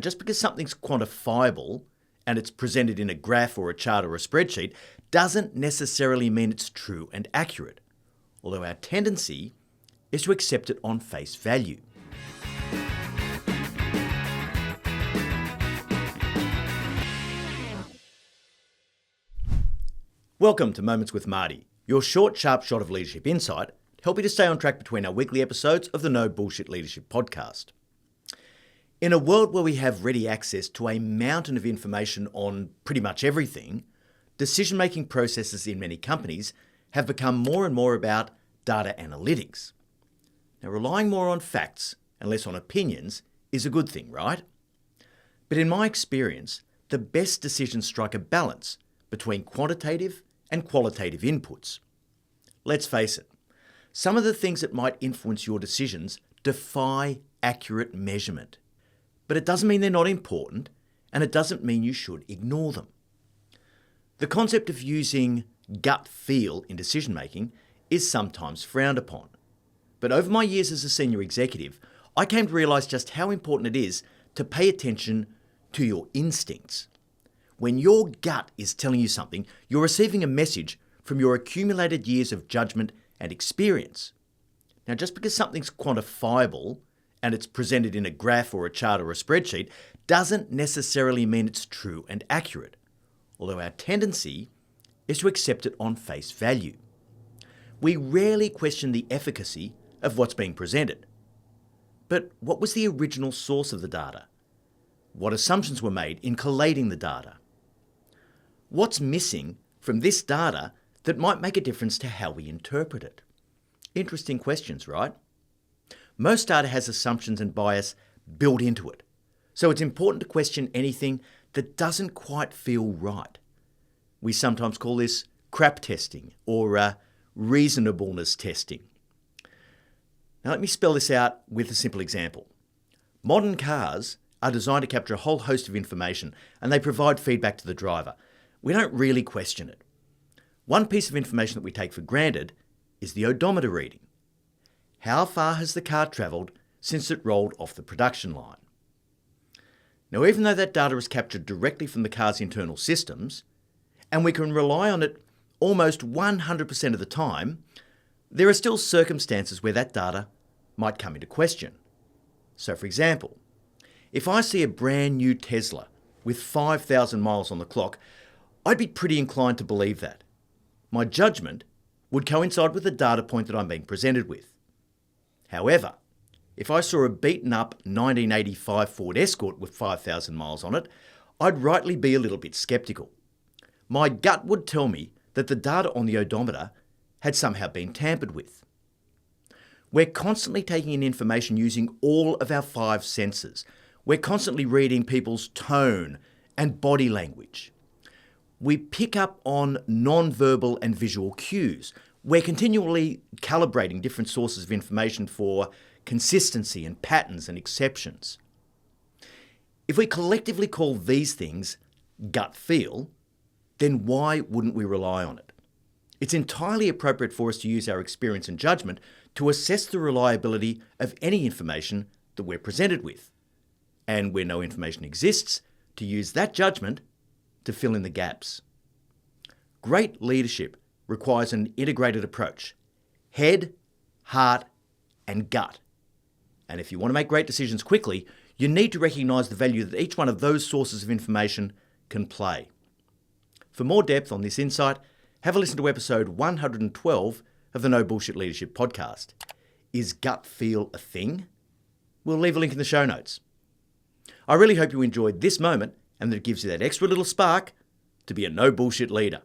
Just because something's quantifiable and it's presented in a graph or a chart or a spreadsheet doesn't necessarily mean it's true and accurate, although our tendency is to accept it on face value. Welcome to Moments with Marty, your short, sharp shot of leadership insight to help you to stay on track between our weekly episodes of the No Bullshit Leadership podcast. In a world where we have ready access to a mountain of information on pretty much everything, decision-making processes in many companies have become more and more about data analytics. Now, relying more on facts and less on opinions is a good thing, right? But in my experience, the best decisions strike a balance between quantitative and qualitative inputs. Let's face it, some of the things that might influence your decisions defy accurate measurement. But it doesn't mean they're not important, and it doesn't mean you should ignore them. The concept of using gut feel in decision-making is sometimes frowned upon. But over my years as a senior executive, I came to realise just how important it is to pay attention to your instincts. When your gut is telling you something, you're receiving a message from your accumulated years of judgment and experience. Now, just because something's quantifiable and it's presented in a graph or a chart or a spreadsheet doesn't necessarily mean it's true and accurate, although our tendency is to accept it on face value. We rarely question the efficacy of what's being presented. But what was the original source of the data? What assumptions were made in collating the data? What's missing from this data that might make a difference to how we interpret it? Interesting questions, right? Most data has assumptions and bias built into it, so it's important to question anything that doesn't quite feel right. We sometimes call this crap testing or reasonableness testing. Now let me spell this out with a simple example. Modern cars are designed to capture a whole host of information and they provide feedback to the driver. We don't really question it. One piece of information that we take for granted is the odometer reading. How far has the car travelled since it rolled off the production line? Now, even though that data is captured directly from the car's internal systems, and we can rely on it almost 100% of the time, there are still circumstances where that data might come into question. So, for example, if I see a brand new Tesla with 5,000 miles on the clock, I'd be pretty inclined to believe that. My judgment would coincide with the data point that I'm being presented with. However, if I saw a beaten-up 1985 Ford Escort with 5,000 miles on it, I'd rightly be a little bit sceptical. My gut would tell me that the data on the odometer had somehow been tampered with. We're constantly taking in information using all of our five senses. We're constantly reading people's tone and body language. We pick up on non-verbal and visual cues. We're continually calibrating different sources of information for consistency and patterns and exceptions. If we collectively call these things gut feel, then why wouldn't we rely on it? It's entirely appropriate for us to use our experience and judgment to assess the reliability of any information that we're presented with. And where no information exists, to use that judgment to fill in the gaps. Great leadership requires an integrated approach: head, heart, and gut. And if you want to make great decisions quickly, you need to recognise the value that each one of those sources of information can play. For more depth on this insight, have a listen to episode 112 of the No Bullshit Leadership podcast. Is gut feel a thing? We'll leave a link in the show notes. I really hope you enjoyed this moment and that it gives you that extra little spark to be a no bullshit leader.